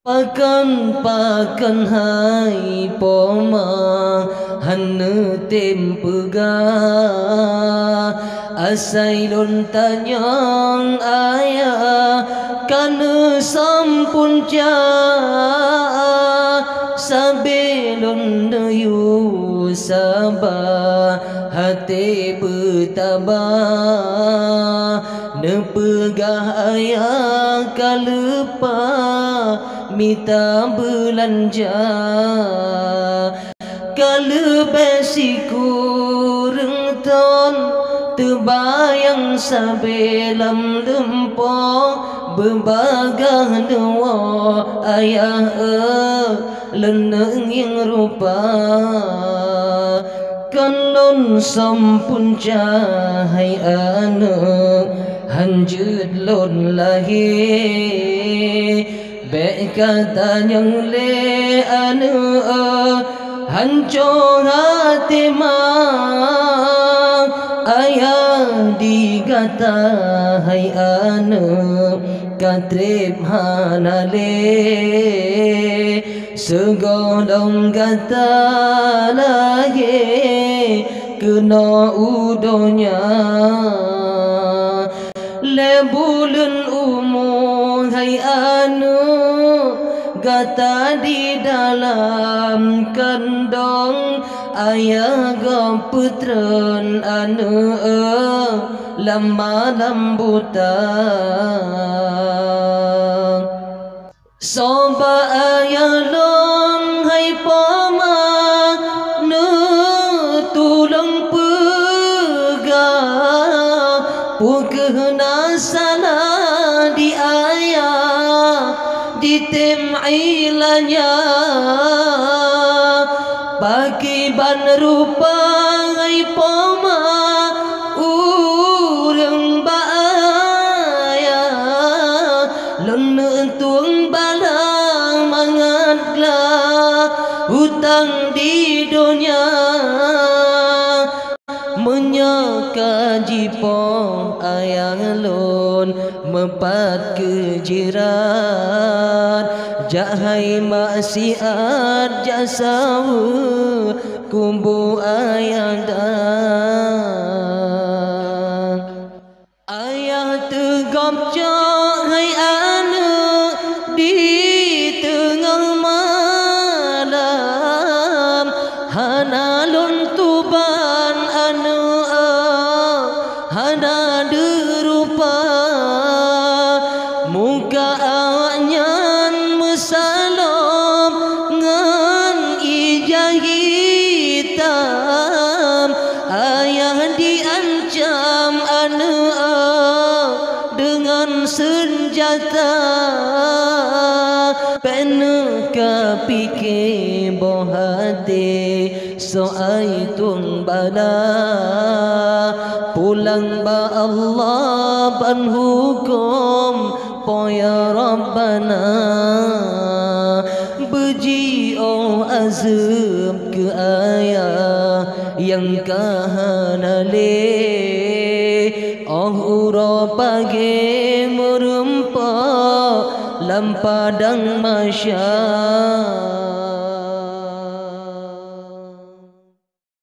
Pakan hai poma hana tempega asai don tanyang ayah kana sampun ca sabelon dayu sabah hati bertabah nepegah ayah kalepa minta belanja kalau besiku rengton terbayang sabelam lempo berbagah dua ayah leneng yang rupa kanon sampun cahai anak hanjut lon lahir baik kata yang le anu hancur hati mak ayah digata hai anu katrip hanale segolong kata lagi kena udonya lebulun umur hai anu gata di dalam kandang ayah gaputran anu lama lambuta soba ayah long hai poma nu tulung pegah pukehna salah di ayah ditem'ilanya bagi ban rupa ai poma urang baaya lene tuang balang mangatlah hutang di dunia menyaka jipong ayang lon mepat kejiran jahai maksiat jasawu kumbu ayang dan ayah tegap cahai anak di tengah malam hana lon tuban hana derupa muka awaknya mesalam ngan ijah hitam ayah diancam dengan senjata peneka pikir bohati soai tung bala pulang ba Allah ban hukum poya Rabbana beji oh azab ke ayah yang kahanale oh ura pagi merempa lam padang masya